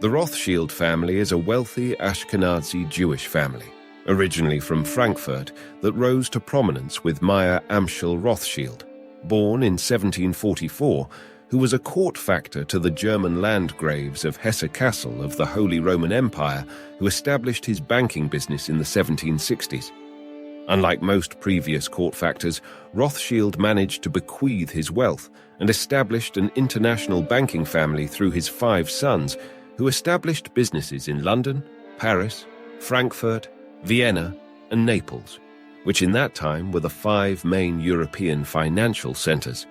The Rothschild family is a wealthy Ashkenazi Jewish family, originally from Frankfurt, that rose to prominence with Meyer Amschel Rothschild, born in 1744, who was a court factor to the German landgraves of Hesse-Kassel of the Holy Roman Empire, who established his banking business in the 1760s. Unlike most previous court factors, Rothschild managed to bequeath his wealth and established an international banking family through his 5 sons, who established businesses in London, Paris, Frankfurt, Vienna, and Naples, which in that time were the 5 main European financial centers.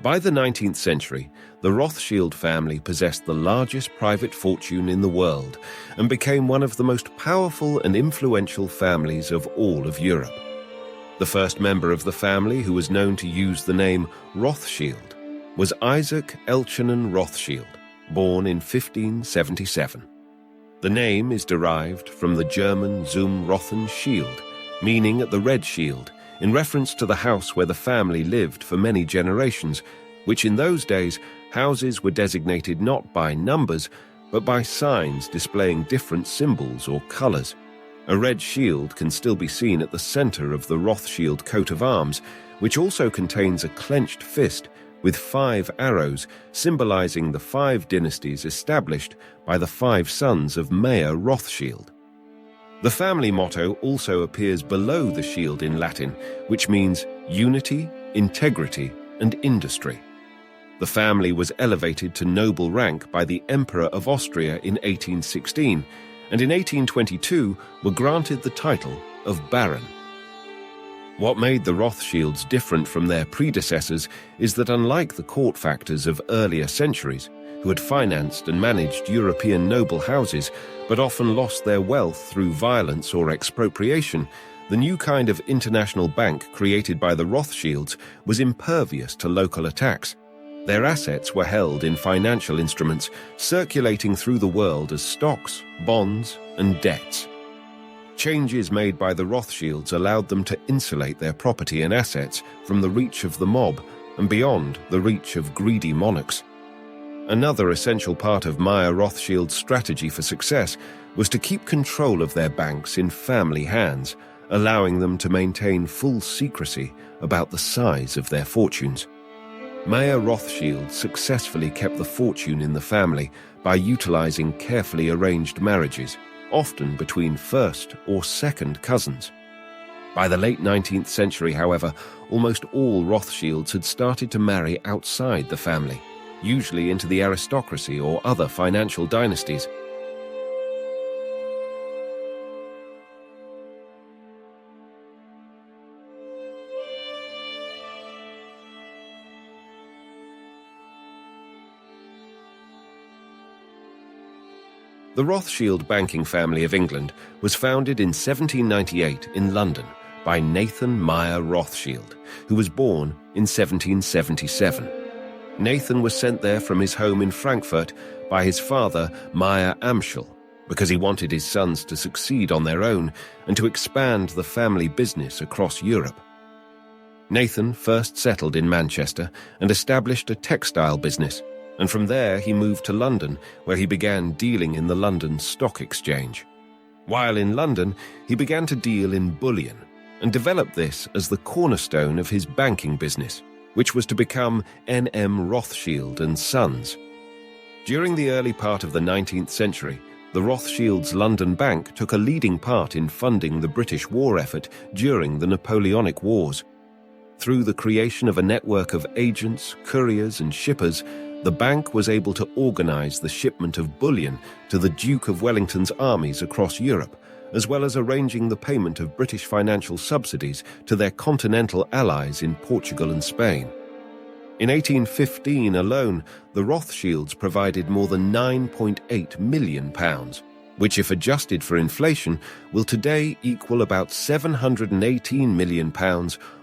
By the 19th century, the Rothschild family possessed the largest private fortune in the world and became one of the most powerful and influential families of all of Europe. The first member of the family who was known to use the name Rothschild was Isaac Elchanan Rothschild, born in 1577. The name is derived from the German Zum Rothen Shield, meaning at the Red Shield, in reference to the house where the family lived for many generations, which in those days, houses were designated not by numbers, but by signs displaying different symbols or colors. A red shield can still be seen at the center of the Rothschild coat of arms, which also contains a clenched fist with 5 arrows symbolizing the 5 dynasties established by the 5 sons of Meyer Rothschild. The family motto also appears below the shield in Latin, which means unity, integrity, and industry. The family was elevated to noble rank by the Emperor of Austria in 1816, and in 1822 were granted the title of Baron. What made the Rothschilds different from their predecessors is that unlike the court factors of earlier centuries, who had financed and managed European noble houses but often lost their wealth through violence or expropriation, the new kind of international bank created by the Rothschilds was impervious to local attacks. Their assets were held in financial instruments circulating through the world as stocks, bonds, and debts. Changes made by the Rothschilds allowed them to insulate their property and assets from the reach of the mob and beyond the reach of greedy monarchs. Another essential part of Meyer Rothschild's strategy for success was to keep control of their banks in family hands, allowing them to maintain full secrecy about the size of their fortunes. Meyer Rothschild successfully kept the fortune in the family by utilizing carefully arranged marriages, often between first or second cousins. By the late 19th century, however, almost all Rothschilds had started to marry outside the family, usually into the aristocracy or other financial dynasties. The Rothschild banking family of England was founded in 1798 in London by Nathan Meyer Rothschild, who was born in 1777. Nathan was sent there from his home in Frankfurt by his father, Meyer Amschel, because he wanted his sons to succeed on their own and to expand the family business across Europe. Nathan first settled in Manchester and established a textile business, and from there he moved to London, where he began dealing in the London Stock Exchange. While in London, he began to deal in bullion and developed this as the cornerstone of his banking business, which was to become N.M. Rothschild and Sons. During the early part of the 19th century, the Rothschilds' London Bank took a leading part in funding the British war effort during the Napoleonic Wars. Through the creation of a network of agents, couriers, and shippers, the bank was able to organize the shipment of bullion to the Duke of Wellington's armies across Europe, as well as arranging the payment of British financial subsidies to their continental allies in Portugal and Spain. In 1815 alone, the Rothschilds provided more than £9.8 million, which, if adjusted for inflation, will today equal about £718 million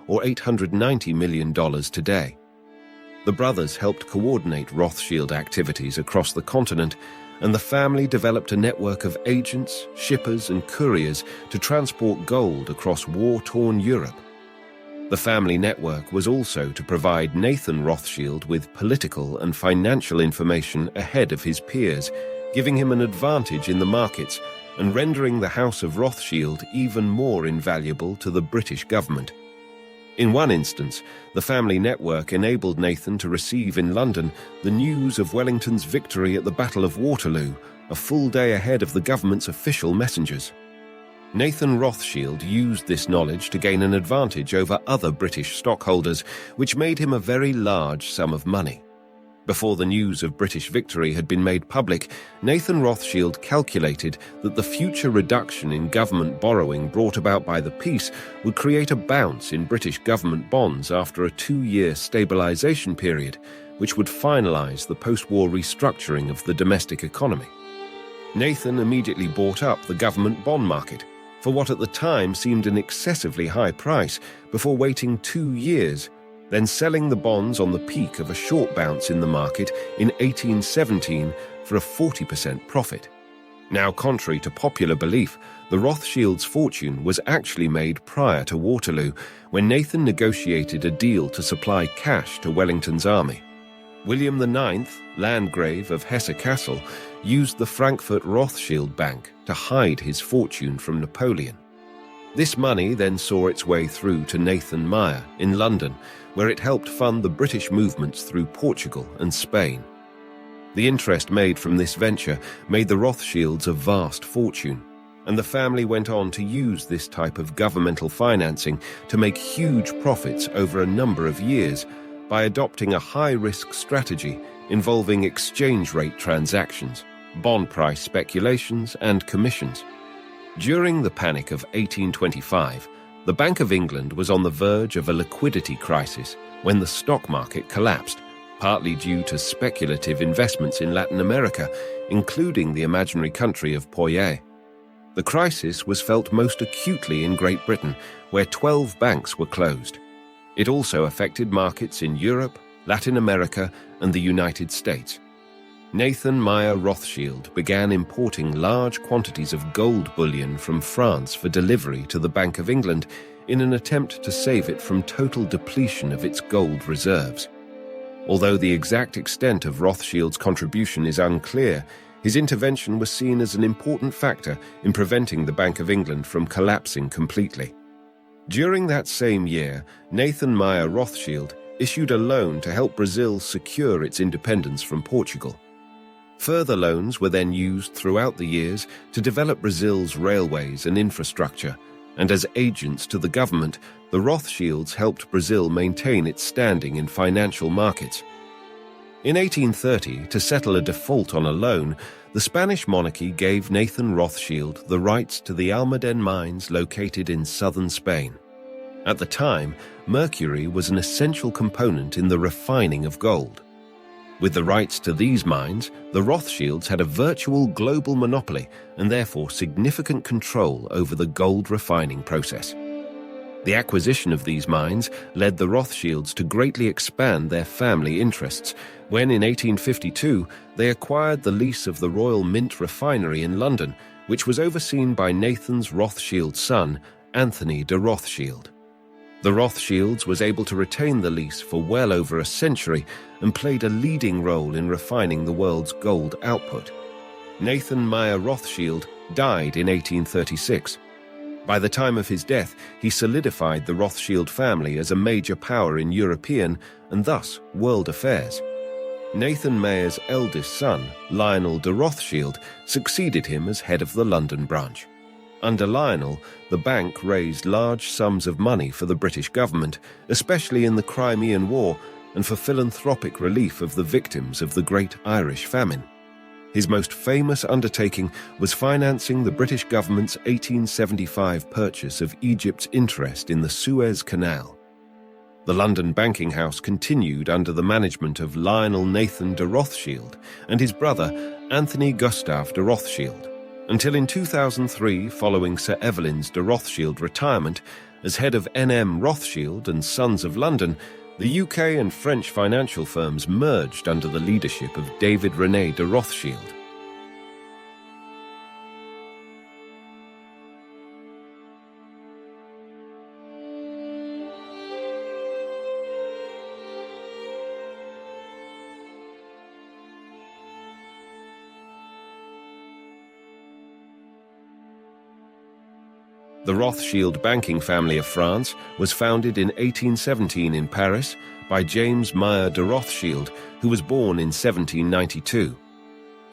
or $890 million today. The brothers helped coordinate Rothschild activities across the continent, and the family developed a network of agents, shippers, and couriers to transport gold across war-torn Europe. The family network was also to provide Nathan Rothschild with political and financial information ahead of his peers, giving him an advantage in the markets and rendering the House of Rothschild even more invaluable to the British government. In one instance, the family network enabled Nathan to receive in London the news of Wellington's victory at the Battle of Waterloo, a full day ahead of the government's official messengers. Nathan Rothschild used this knowledge to gain an advantage over other British stockholders, which made him a very large sum of money. Before the news of British victory had been made public, Nathan Rothschild calculated that the future reduction in government borrowing brought about by the peace would create a bounce in British government bonds after a 2-year stabilization period, which would finalize the post-war restructuring of the domestic economy. Nathan immediately bought up the government bond market for what at the time seemed an excessively high price before waiting 2 years, then selling the bonds on the peak of a short bounce in the market in 1817 for a 40% profit. Now, contrary to popular belief, the Rothschilds' fortune was actually made prior to Waterloo, when Nathan negotiated a deal to supply cash to Wellington's army. William IX, Landgrave of Hesse-Kassel, used the Frankfurt Rothschild Bank to hide his fortune from Napoleon. This money then saw its way through to Nathan Meyer in London, where it helped fund the British movements through Portugal and Spain. The interest made from this venture made the Rothschilds a vast fortune, and the family went on to use this type of governmental financing to make huge profits over a number of years by adopting a high-risk strategy involving exchange rate transactions, bond price speculations, and commissions. During the Panic of 1825, the Bank of England was on the verge of a liquidity crisis when the stock market collapsed, partly due to speculative investments in Latin America, including the imaginary country of Poyet. The crisis was felt most acutely in Great Britain, where 12 banks were closed. It also affected markets in Europe, Latin America, and the United States. Nathan Meyer Rothschild began importing large quantities of gold bullion from France for delivery to the Bank of England in an attempt to save it from total depletion of its gold reserves. Although the exact extent of Rothschild's contribution is unclear, his intervention was seen as an important factor in preventing the Bank of England from collapsing completely. During that same year, Nathan Meyer Rothschild issued a loan to help Brazil secure its independence from Portugal. Further loans were then used throughout the years to develop Brazil's railways and infrastructure, and as agents to the government, the Rothschilds helped Brazil maintain its standing in financial markets. In 1830, to settle a default on a loan, the Spanish monarchy gave Nathan Rothschild the rights to the Almaden mines located in southern Spain. At the time, mercury was an essential component in the refining of gold. With the rights to these mines, the Rothschilds had a virtual global monopoly and therefore significant control over the gold refining process. The acquisition of these mines led the Rothschilds to greatly expand their family interests when, in 1852, they acquired the lease of the Royal Mint refinery in London, which was overseen by Nathan's Rothschild son, Anthony de Rothschild. The Rothschilds was able to retain the lease for well over a century and played a leading role in refining the world's gold output. Nathan Meyer Rothschild died in 1836. By the time of his death, he solidified the Rothschild family as a major power in European and thus world affairs. Nathan Meyer's eldest son, Lionel de Rothschild, succeeded him as head of the London branch. Under Lionel, the bank raised large sums of money for the British government, especially in the Crimean War, and for philanthropic relief of the victims of the Great Irish Famine. His most famous undertaking was financing the British government's 1875 purchase of Egypt's interest in the Suez Canal. The London banking house continued under the management of Lionel Nathan de Rothschild and his brother Anthony Gustav de Rothschild, until in 2003, following Sir Evelyn's de Rothschild retirement, as head of N.M. Rothschild and Sons of London, the UK and French financial firms merged under the leadership of David René de Rothschild. The Rothschild banking family of France was founded in 1817 in Paris by James Meyer de Rothschild, who was born in 1792.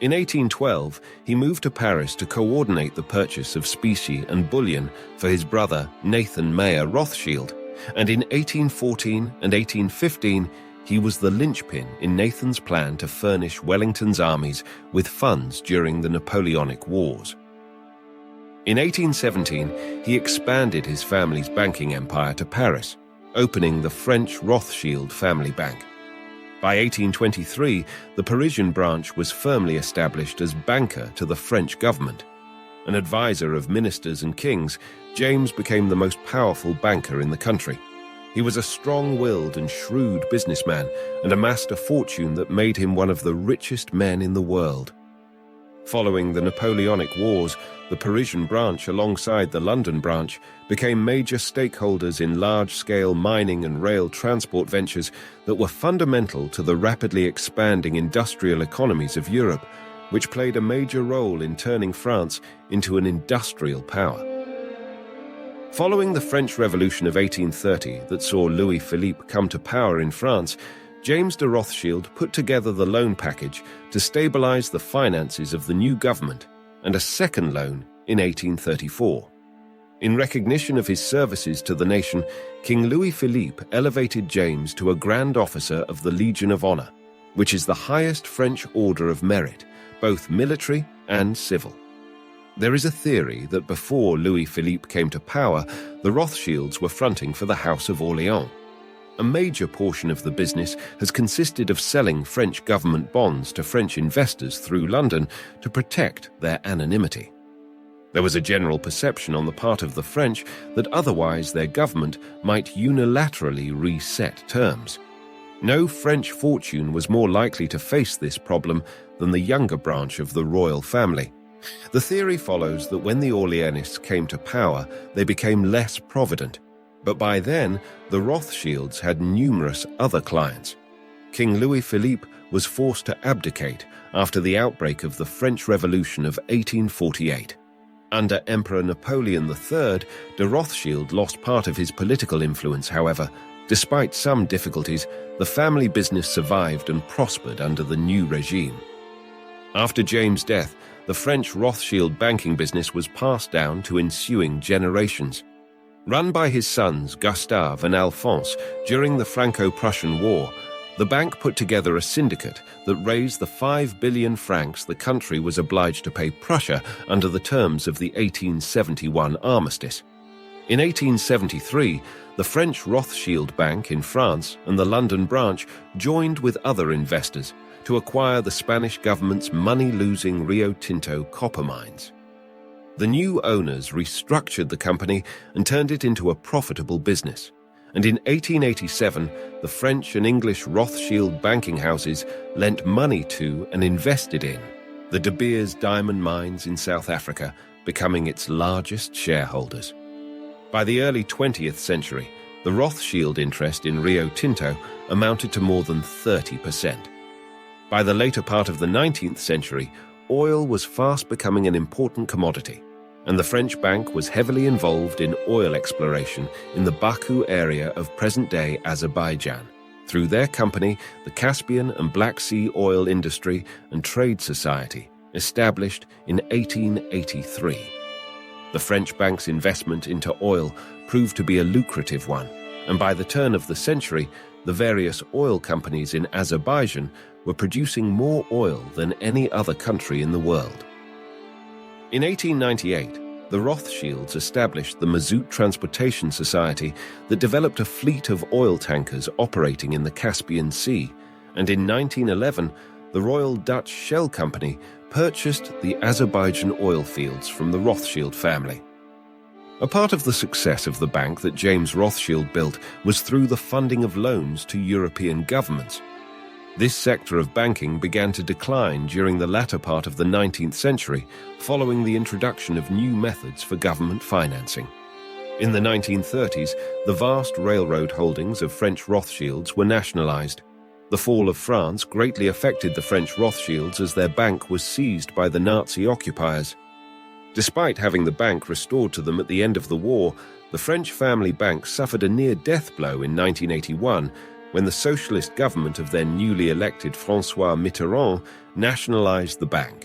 In 1812, he moved to Paris to coordinate the purchase of specie and bullion for his brother Nathan Meyer Rothschild, and in 1814 and 1815, he was the linchpin in Nathan's plan to furnish Wellington's armies with funds during the Napoleonic Wars. In 1817, he expanded his family's banking empire to Paris, opening the French Rothschild family bank. By 1823, the Parisian branch was firmly established as banker to the French government. An advisor of ministers and kings, James became the most powerful banker in the country. He was a strong-willed and shrewd businessman and amassed a fortune that made him one of the richest men in the world. Following the Napoleonic Wars, the Parisian branch alongside the London branch became major stakeholders in large-scale mining and rail transport ventures that were fundamental to the rapidly expanding industrial economies of Europe, which played a major role in turning France into an industrial power. Following the French Revolution of 1830 that saw Louis-Philippe come to power in France, James de Rothschild put together the loan package to stabilize the finances of the new government and a second loan in 1834. In recognition of his services to the nation, King Louis-Philippe elevated James to a Grand Officer of the Legion of Honor, which is the highest French order of merit, both military and civil. There is a theory that before Louis-Philippe came to power, the Rothschilds were fronting for the House of Orléans. A major portion of the business has consisted of selling French government bonds to French investors through London to protect their anonymity. There was a general perception on the part of the French that otherwise their government might unilaterally reset terms. No French fortune was more likely to face this problem than the younger branch of the royal family. The theory follows that when the Orleanists came to power, they became less provident. But by then, the Rothschilds had numerous other clients. King Louis-Philippe was forced to abdicate after the outbreak of the French Revolution of 1848. Under Emperor Napoleon III, de Rothschild lost part of his political influence, however. Despite some difficulties, the family business survived and prospered under the new regime. After James' death, the French Rothschild banking business was passed down to ensuing generations. Run by his sons Gustave and Alphonse during the Franco-Prussian War, the bank put together a syndicate that raised the 5 billion francs the country was obliged to pay Prussia under the terms of the 1871 armistice. In 1873, the French Rothschild Bank in France and the London branch joined with other investors to acquire the Spanish government's money-losing Rio Tinto copper mines. The new owners restructured the company and turned it into a profitable business. And in 1887, the French and English Rothschild banking houses lent money to and invested in the De Beers diamond mines in South Africa, becoming its largest shareholders. By the early 20th century, the Rothschild interest in Rio Tinto amounted to more than 30%. By the later part of the 19th century, oil was fast becoming an important commodity, and the French bank was heavily involved in oil exploration in the Baku area of present-day Azerbaijan, through their company, the Caspian and Black Sea Oil Industry and Trade Society, established in 1883. The French bank's investment into oil proved to be a lucrative one, and by the turn of the century, the various oil companies in Azerbaijan were producing more oil than any other country in the world. In 1898, the Rothschilds established the Mazout Transportation Society that developed a fleet of oil tankers operating in the Caspian Sea, and in 1911, the Royal Dutch Shell Company purchased the Azerbaijan oil fields from the Rothschild family. A part of the success of the bank that James Rothschild built was through the funding of loans to European governments. This sector of banking began to decline during the latter part of the 19th century, following the introduction of new methods for government financing. In the 1930s, the vast railroad holdings of French Rothschilds were nationalized. The fall of France greatly affected the French Rothschilds as their bank was seized by the Nazi occupiers. Despite having the bank restored to them at the end of the war, the French family bank suffered a near-death blow in 1981 when the socialist government of their newly elected François Mitterrand nationalized the bank.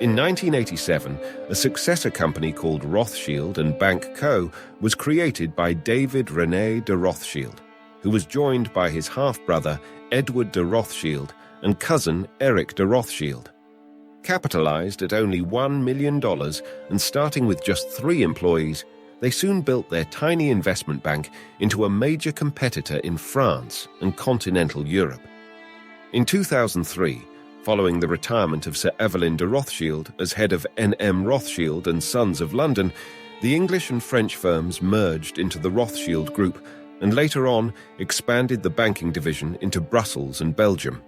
In 1987, a successor company called Rothschild and Bank Co. was created by David René de Rothschild, who was joined by his half-brother Edward de Rothschild and cousin Eric de Rothschild. Capitalized at only $1 million and starting with just 3 employees, they soon built their tiny investment bank into a major competitor in France and continental Europe. In 2003, following the retirement of Sir Evelyn de Rothschild as head of N.M. Rothschild and Sons of London, the English and French firms merged into the Rothschild Group and later on expanded the banking division into Brussels and Belgium.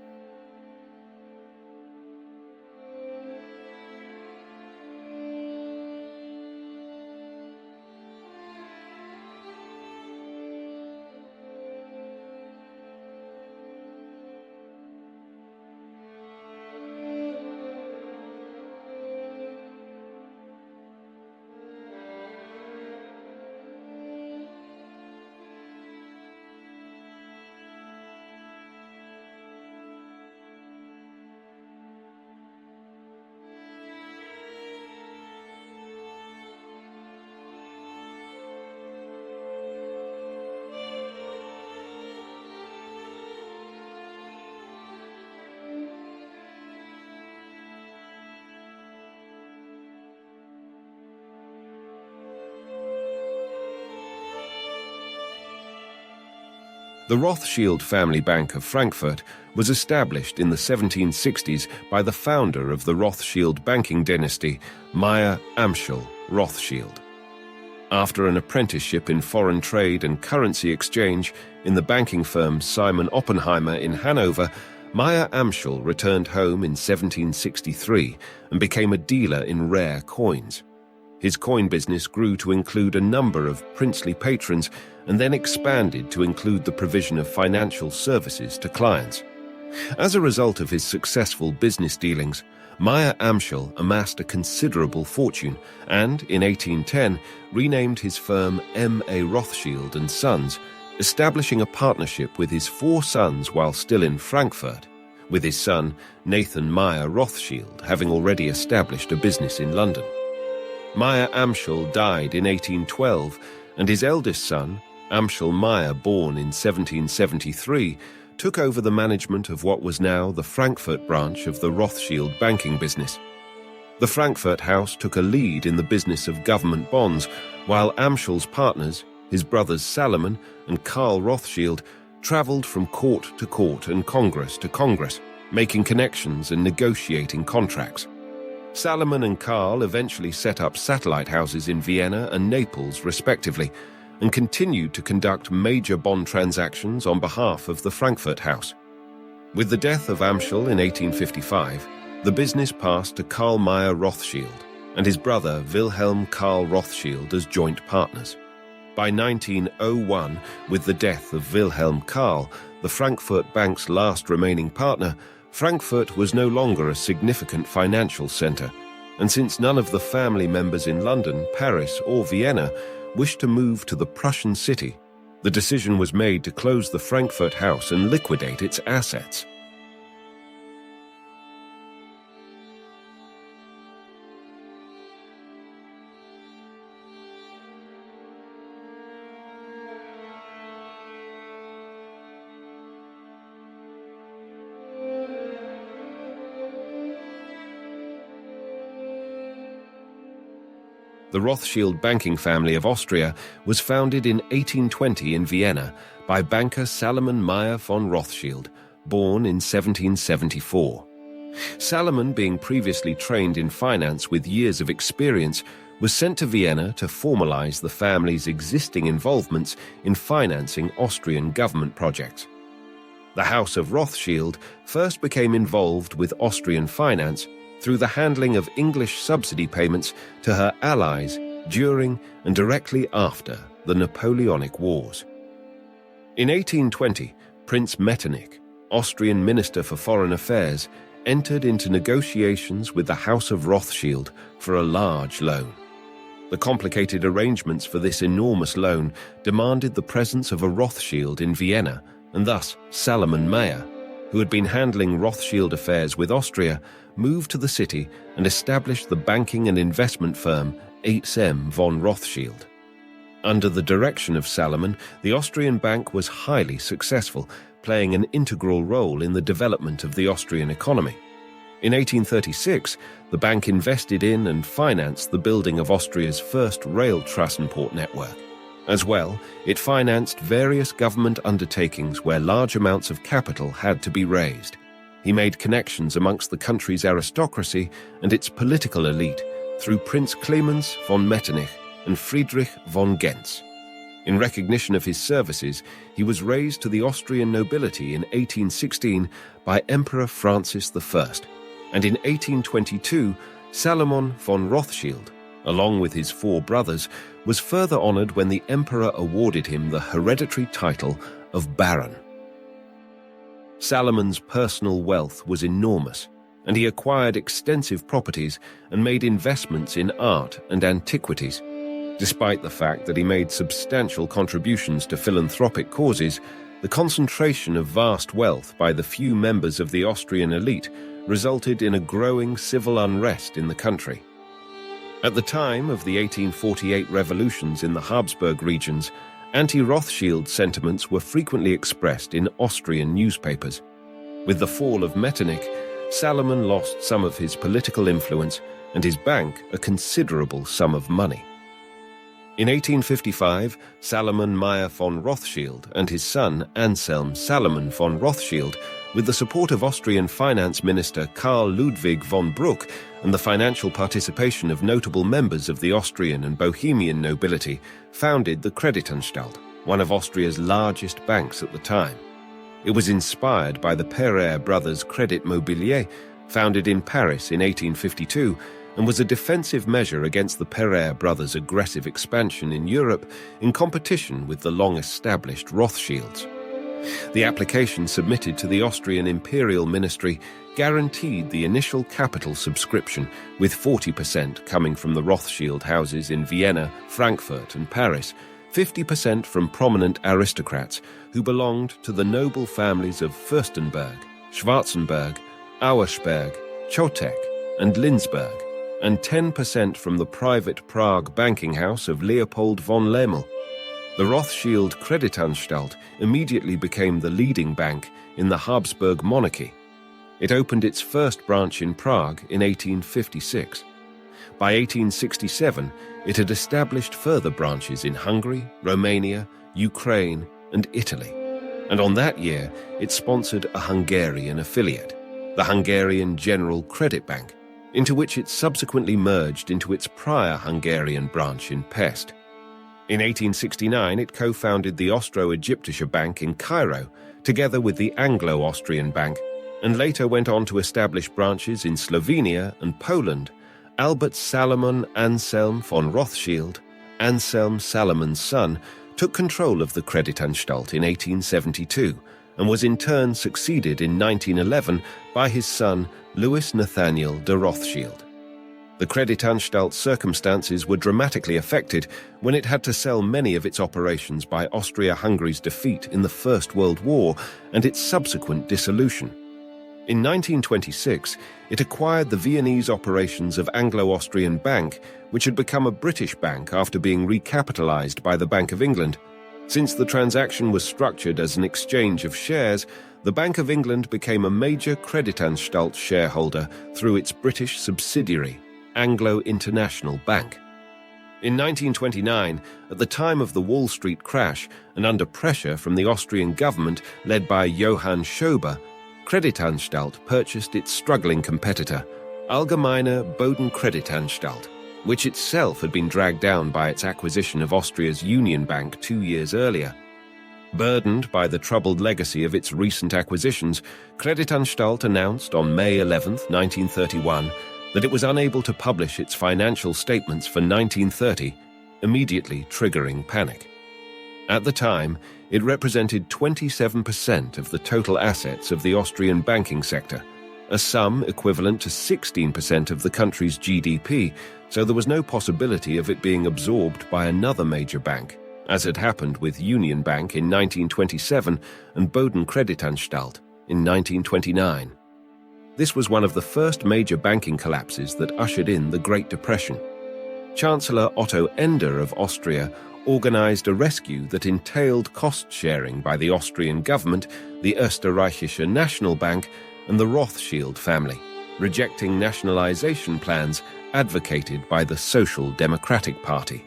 The Rothschild family bank of Frankfurt was established in the 1760s by the founder of the Rothschild banking dynasty, Meyer Amschel Rothschild. After an apprenticeship in foreign trade and currency exchange in the banking firm Simon Oppenheimer in Hanover, Meyer Amschel returned home in 1763 and became a dealer in rare coins. His coin business grew to include a number of princely patrons and then expanded to include the provision of financial services to clients. As a result of his successful business dealings, Meyer Amschel amassed a considerable fortune and, in 1810, renamed his firm M.A. Rothschild and Sons, establishing a partnership with his 4 sons while still in Frankfurt, with his son Nathan Meyer Rothschild having already established a business in London. Meyer Amschel died in 1812, and his eldest son, Amschel Meyer, born in 1773, took over the management of what was now the Frankfurt branch of the Rothschild banking business. The Frankfurt house took a lead in the business of government bonds, while Amschel's partners, his brothers Salomon and Karl Rothschild, traveled from court to court and congress to congress, making connections and negotiating contracts. Salomon and Karl eventually set up satellite houses in Vienna and Naples, respectively, and continued to conduct major bond transactions on behalf of the Frankfurt house. With the death of Amschel in 1855, the business passed to Karl Meyer Rothschild and his brother Wilhelm Karl Rothschild as joint partners. By 1901, with the death of Wilhelm Karl, the Frankfurt bank's last remaining partner, Frankfurt was no longer a significant financial center, and since none of the family members in London, Paris, or Vienna wished to move to the Prussian city, the decision was made to close the Frankfurt house and liquidate its assets. The Rothschild banking family of Austria was founded in 1820 in Vienna by banker Salomon Meyer von Rothschild, born in 1774. Salomon, being previously trained in finance with years of experience, was sent to Vienna to formalize the family's existing involvements in financing Austrian government projects. The House of Rothschild first became involved with Austrian finance through the handling of English subsidy payments to her allies during and directly after the Napoleonic Wars. In 1820, Prince Metternich, Austrian Minister for Foreign Affairs, entered into negotiations with the House of Rothschild for a large loan. The complicated arrangements for this enormous loan demanded the presence of a Rothschild in Vienna, and thus Salomon Meyer, who had been handling Rothschild affairs with Austria, moved to the city and established the banking and investment firm H.M. von Rothschild. Under the direction of Salomon, the Austrian bank was highly successful, playing an integral role in the development of the Austrian economy. In 1836, the bank invested in and financed the building of Austria's first rail transport network. As well, it financed various government undertakings where large amounts of capital had to be raised. He made connections amongst the country's aristocracy and its political elite through Prince Clemens von Metternich and Friedrich von Gentz. In recognition of his services, he was raised to the Austrian nobility in 1816 by Emperor Francis I, and in 1822, Salomon von Rothschild, along with his 4 brothers, was further honored when the emperor awarded him the hereditary title of Baron. Salomon's personal wealth was enormous, and he acquired extensive properties and made investments in art and antiquities. Despite the fact that he made substantial contributions to philanthropic causes, the concentration of vast wealth by the few members of the Austrian elite resulted in a growing civil unrest in the country. At the time of the 1848 revolutions in the Habsburg regions, anti-Rothschild sentiments were frequently expressed in Austrian newspapers. With the fall of Metternich, Salomon lost some of his political influence and his bank a considerable sum of money. In 1855, Salomon Meyer von Rothschild and his son Anselm Salomon von Rothschild, with the support of Austrian finance minister Karl Ludwig von Bruck and the financial participation of notable members of the Austrian and Bohemian nobility, founded the Kreditanstalt, one of Austria's largest banks at the time. It was inspired by the Pereire brothers' Credit Mobilier, founded in Paris in 1852, and was a defensive measure against the Pereire brothers' aggressive expansion in Europe in competition with the long-established Rothschilds. The application submitted to the Austrian Imperial Ministry guaranteed the initial capital subscription, with 40% coming from the Rothschild houses in Vienna, Frankfurt, and Paris, 50% from prominent aristocrats who belonged to the noble families of Fürstenberg, Schwarzenberg, Auersperg, Chotek, and Lindsberg, and 10% from the private Prague banking house of Leopold von Lehmel. The Rothschild Kreditanstalt immediately became the leading bank in the Habsburg monarchy. It opened its first branch in Prague in 1856. By 1867, it had established further branches in Hungary, Romania, Ukraine, and Italy. And on that year, it sponsored a Hungarian affiliate, the Hungarian General Credit Bank, into which it subsequently merged into its prior Hungarian branch in Pest. In 1869, it co-founded the Austro-Egyptische Bank in Cairo, together with the Anglo-Austrian Bank, and later went on to establish branches in Slovenia and Poland. Albert Salomon Anselm von Rothschild, Anselm Salomon's son, took control of the Kreditanstalt in 1872 and was in turn succeeded in 1911 by his son Louis Nathaniel de Rothschild. The Kreditanstalt circumstances were dramatically affected when it had to sell many of its operations by Austria-Hungary's defeat in the First World War and its subsequent dissolution. In 1926, it acquired the Viennese operations of Anglo-Austrian Bank, which had become a British bank after being recapitalized by the Bank of England. Since the transaction was structured as an exchange of shares, the Bank of England became a major Kreditanstalt shareholder through its British subsidiary, Anglo International Bank. In 1929, at the time of the Wall Street crash and under pressure from the Austrian government led by Johann Schober, Kreditanstalt purchased its struggling competitor, Allgemeine Bodenkreditanstalt, which itself had been dragged down by its acquisition of Austria's Union Bank 2 years earlier. Burdened by the troubled legacy of its recent acquisitions, Kreditanstalt announced on May 11, 1931, that it was unable to publish its financial statements for 1930, immediately triggering panic. At the time, it represented 27% of the total assets of the Austrian banking sector, a sum equivalent to 16% of the country's GDP, so there was no possibility of it being absorbed by another major bank, as had happened with Union Bank in 1927 and Boden Kreditanstalt in 1929. This was one of the first major banking collapses that ushered in the Great Depression. Chancellor Otto Ender of Austria organized a rescue that entailed cost-sharing by the Austrian government, the Österreichische National Bank, and the Rothschild family, rejecting nationalization plans advocated by the Social Democratic Party.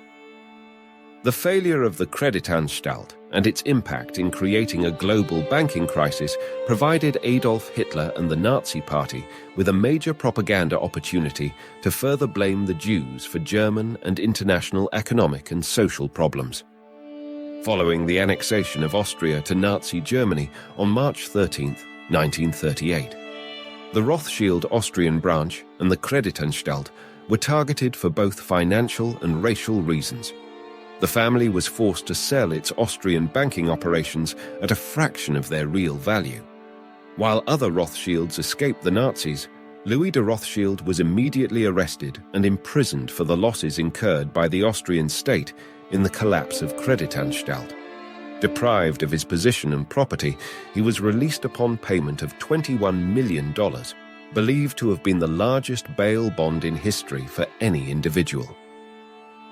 The failure of the Kreditanstalt and its impact in creating a global banking crisis provided Adolf Hitler and the Nazi Party with a major propaganda opportunity to further blame the Jews for German and international economic and social problems. Following the annexation of Austria to Nazi Germany on March 13, 1938, the Rothschild Austrian branch and the Kreditanstalt were targeted for both financial and racial reasons. The family was forced to sell its Austrian banking operations at a fraction of their real value. While other Rothschilds escaped the Nazis, Louis de Rothschild was immediately arrested and imprisoned for the losses incurred by the Austrian state in the collapse of Kreditanstalt. Deprived of his position and property, he was released upon payment of $21 million, believed to have been the largest bail bond in history for any individual.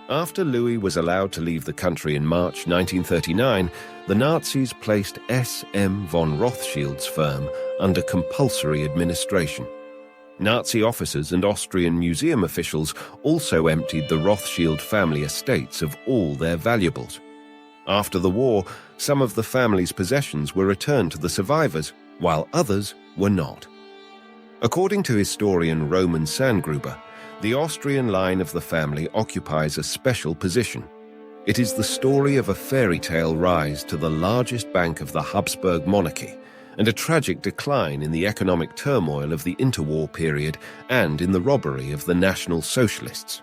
After Louis was allowed to leave the country in March 1939, the Nazis placed S.M. von Rothschild's firm under compulsory administration. Nazi officers and Austrian museum officials also emptied the Rothschild family estates of all their valuables. After the war, some of the family's possessions were returned to the survivors, while others were not. According to historian Roman Sandgruber, the Austrian line of the family occupies a special position. It is the story of a fairy tale rise to the largest bank of the Habsburg monarchy and a tragic decline in the economic turmoil of the interwar period and in the robbery of the National Socialists.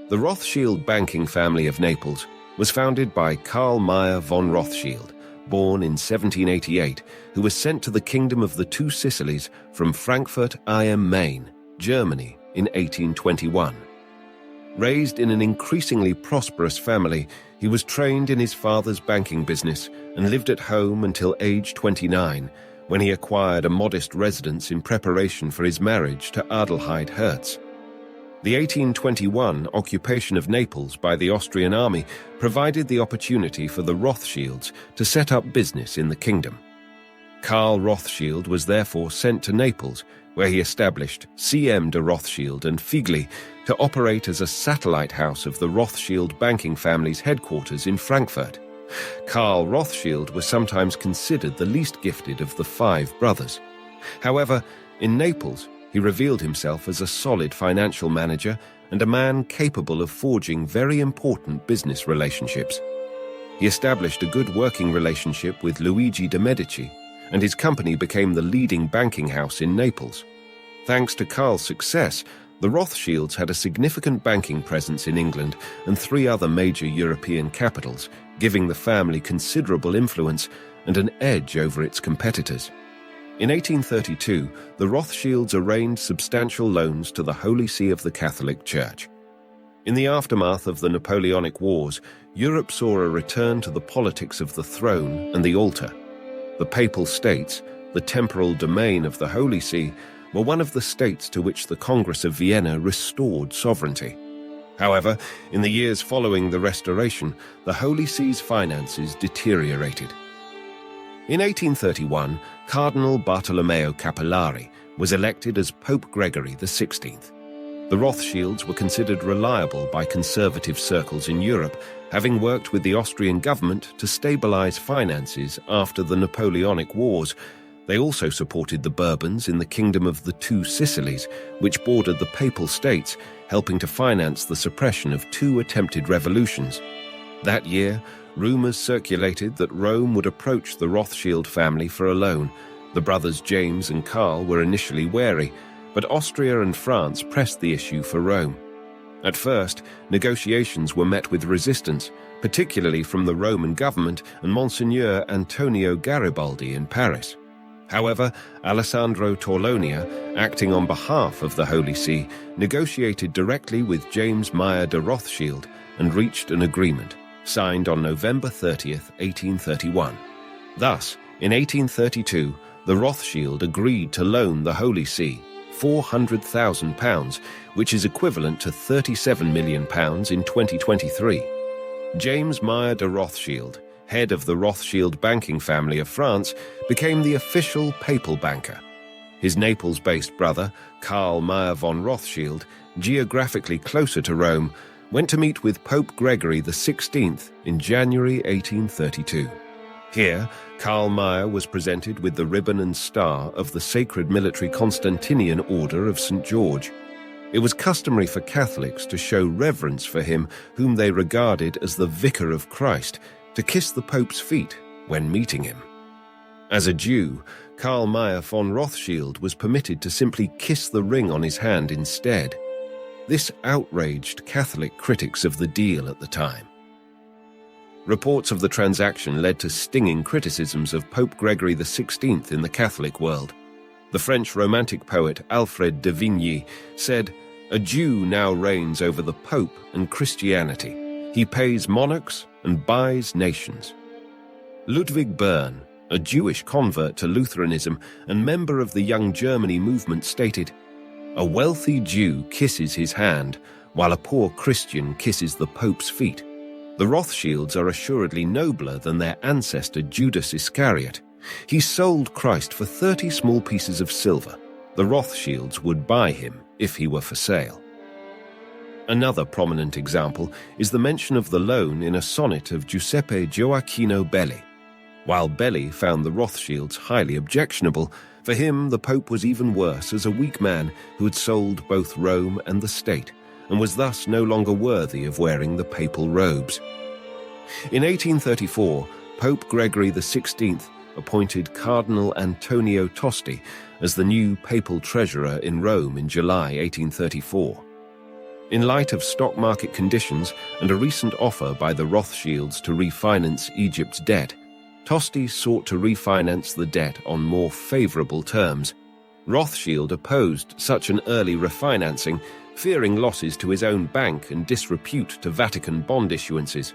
The Rothschild banking family of Naples was founded by Karl Mayer von Rothschild, born in 1788, who was sent to the Kingdom of the Two Sicilies from Frankfurt am Main, Germany, in 1821. Raised in an increasingly prosperous family, he was trained in his father's banking business and lived at home until age 29, when he acquired a modest residence in preparation for his marriage to Adelheid Hertz. The 1821 occupation of Naples by the Austrian army provided the opportunity for the Rothschilds to set up business in the kingdom. Karl Rothschild was therefore sent to Naples, where he established C.M. de Rothschild and Figli to operate as a satellite house of the Rothschild banking family's headquarters in Frankfurt. Karl Rothschild was sometimes considered the least gifted of the five brothers. However, in Naples, he revealed himself as a solid financial manager and a man capable of forging very important business relationships. He established a good working relationship with Luigi de' Medici, and his company became the leading banking house in Naples. Thanks to Karl's success, the Rothschilds had a significant banking presence in England and 3 other major European capitals, giving the family considerable influence and an edge over its competitors. In 1832, the Rothschilds arranged substantial loans to the Holy See of the Catholic Church. In the aftermath of the Napoleonic Wars, Europe saw a return to the politics of the throne and the altar. The Papal States, the temporal domain of the Holy See, were one of the states to which the Congress of Vienna restored sovereignty. However, in the years following the Restoration, the Holy See's finances deteriorated. In 1831, Cardinal Bartolomeo Capillari was elected as Pope Gregory XVI. The Rothschilds were considered reliable by conservative circles in Europe, having worked with the Austrian government to stabilize finances after the Napoleonic Wars. They also supported the Bourbons in the Kingdom of the Two Sicilies, which bordered the Papal States, helping to finance the suppression of 2 attempted revolutions. That year, rumors circulated that Rome would approach the Rothschild family for a loan. The brothers James and Karl were initially wary, but Austria and France pressed the issue for Rome. At first, negotiations were met with resistance, particularly from the Roman government and Monsignor Antonio Garibaldi in Paris. However, Alessandro Torlonia, acting on behalf of the Holy See, negotiated directly with James Meyer de Rothschild and reached an agreement, signed on November 30th, 1831. Thus, in 1832, the Rothschild agreed to loan the Holy See £400,000, which is equivalent to £37 million in 2023. James Meyer de Rothschild, head of the Rothschild banking family of France, became the official papal banker. His Naples-based brother, Karl Meyer von Rothschild, geographically closer to Rome, went to meet with Pope Gregory XVI in January 1832. Here, Karl Meyer was presented with the ribbon and star of the Sacred Military Constantinian Order of St. George. It was customary for Catholics to show reverence for him whom they regarded as the Vicar of Christ, to kiss the Pope's feet when meeting him. As a Jew, Karl Meyer von Rothschild was permitted to simply kiss the ring on his hand instead. This outraged Catholic critics of the deal at the time. Reports of the transaction led to stinging criticisms of Pope Gregory XVI in the Catholic world. The French Romantic poet Alfred de Vigny said, "A Jew now reigns over the Pope and Christianity. He pays monarchs and buys nations." Ludwig Bern, a Jewish convert to Lutheranism and member of the Young Germany movement, stated, "A wealthy Jew kisses his hand, while a poor Christian kisses the Pope's feet. The Rothschilds are assuredly nobler than their ancestor Judas Iscariot. He sold Christ for 30 small pieces of silver. The Rothschilds would buy him if he were for sale." Another prominent example is the mention of the loan in a sonnet of Giuseppe Gioacchino Belli. While Belli found the Rothschilds highly objectionable, for him the Pope was even worse as a weak man who had sold both Rome and the state, and was thus no longer worthy of wearing the papal robes. In 1834, Pope Gregory XVI appointed Cardinal Antonio Tosti as the new papal treasurer in Rome in July 1834. In light of stock market conditions and a recent offer by the Rothschilds to refinance Egypt's debt, Tosti sought to refinance the debt on more favorable terms. Rothschild opposed such an early refinancing, fearing losses to his own bank and disrepute to Vatican bond issuances.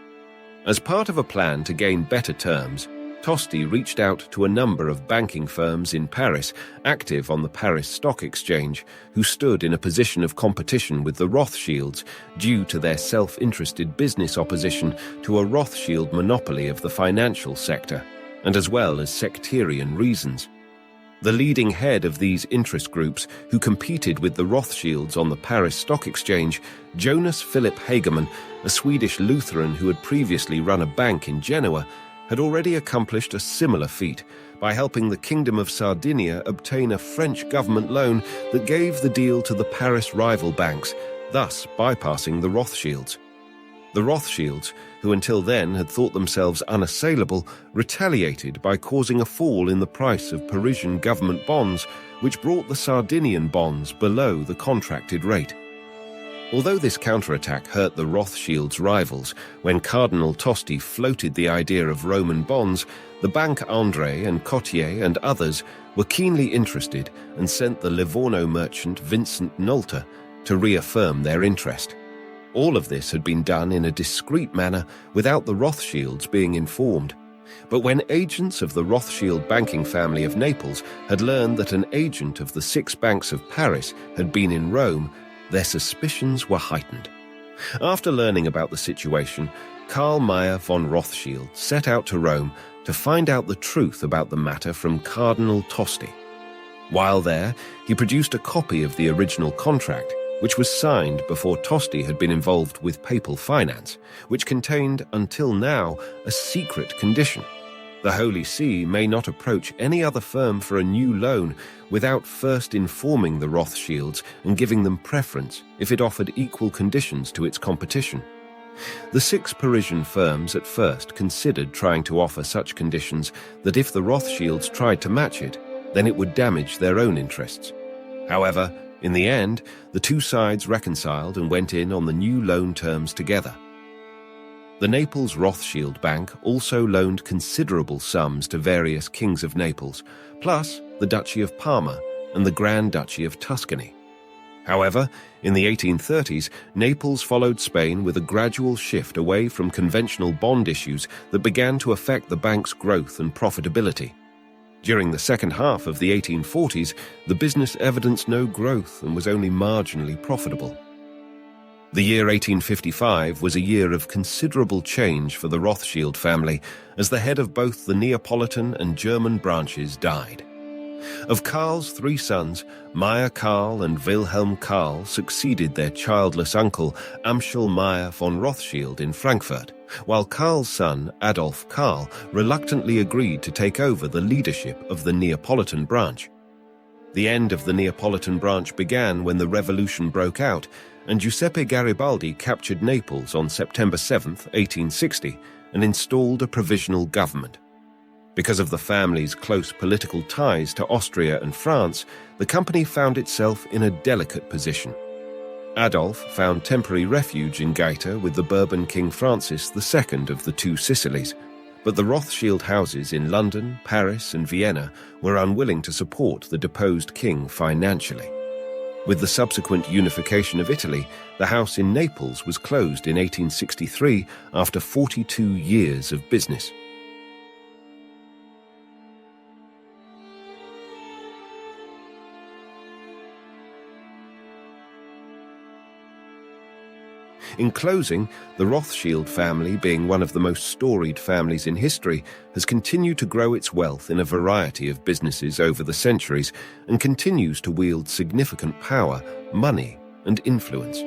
As part of a plan to gain better terms, Tosti reached out to a number of banking firms in Paris, active on the Paris Stock Exchange, who stood in a position of competition with the Rothschilds due to their self-interested business opposition to a Rothschild monopoly of the financial sector, and as well as sectarian reasons. The leading head of these interest groups, who competed with the Rothschilds on the Paris Stock Exchange, Jonas Philip Hageman, a Swedish Lutheran who had previously run a bank in Genoa, had already accomplished a similar feat by helping the Kingdom of Sardinia obtain a French government loan that gave the deal to the Paris rival banks, thus bypassing the Rothschilds. The Rothschilds, who until then had thought themselves unassailable, retaliated by causing a fall in the price of Parisian government bonds, which brought the Sardinian bonds below the contracted rate. Although this counterattack hurt the Rothschilds' rivals, when Cardinal Tosti floated the idea of Roman bonds, the Banque André and Cotier and others were keenly interested and sent the Livorno merchant Vincent Nolte to reaffirm their interest. All of this had been done in a discreet manner without the Rothschilds being informed. But when agents of the Rothschild banking family of Naples had learned that an agent of the 6 banks of Paris had been in Rome, their suspicions were heightened. After learning about the situation, Karl Meyer von Rothschild set out to Rome to find out the truth about the matter from Cardinal Tosti. While there, he produced a copy of the original contract, which was signed before Tosti had been involved with papal finance, which contained, until now, a secret condition. The Holy See may not approach any other firm for a new loan without first informing the Rothschilds and giving them preference if it offered equal conditions to its competition. The 6 Parisian firms at first considered trying to offer such conditions that if the Rothschilds tried to match it, then it would damage their own interests. However, in the end, the 2 sides reconciled and went in on the new loan terms together. The Naples Rothschild Bank also loaned considerable sums to various kings of Naples, plus the Duchy of Parma and the Grand Duchy of Tuscany. However, in the 1830s, Naples followed Spain with a gradual shift away from conventional bond issues that began to affect the bank's growth and profitability. During the second half of the 1840s, the business evidenced no growth and was only marginally profitable. The year 1855 was a year of considerable change for the Rothschild family, as the head of both the Neapolitan and German branches died. Of Karl's 3 sons, Meyer Karl and Wilhelm Karl succeeded their childless uncle, Amschel Meyer von Rothschild, in Frankfurt, while Karl's son, Adolf Karl, reluctantly agreed to take over the leadership of the Neapolitan branch. The end of the Neapolitan branch began when the revolution broke out, and Giuseppe Garibaldi captured Naples on September 7, 1860, and installed a provisional government. Because of the family's close political ties to Austria and France, the company found itself in a delicate position. Adolf found temporary refuge in Gaeta with the Bourbon King Francis II of the 2 Sicilies, but the Rothschild houses in London, Paris, and Vienna were unwilling to support the deposed king financially. With the subsequent unification of Italy, the house in Naples was closed in 1863 after 42 years of business. In closing, the Rothschild family, being one of the most storied families in history, has continued to grow its wealth in a variety of businesses over the centuries and continues to wield significant power, money, and influence.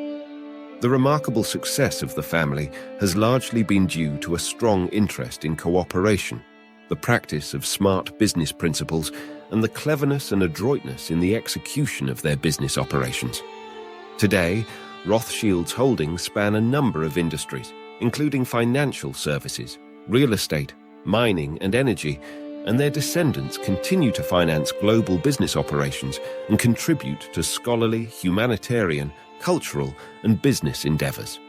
The remarkable success of the family has largely been due to a strong interest in cooperation, the practice of smart business principles, and the cleverness and adroitness in the execution of their business operations. Today, Rothschild's holdings span a number of industries, including financial services, real estate, mining, and energy, and their descendants continue to finance global business operations and contribute to scholarly, humanitarian, cultural, and business endeavors.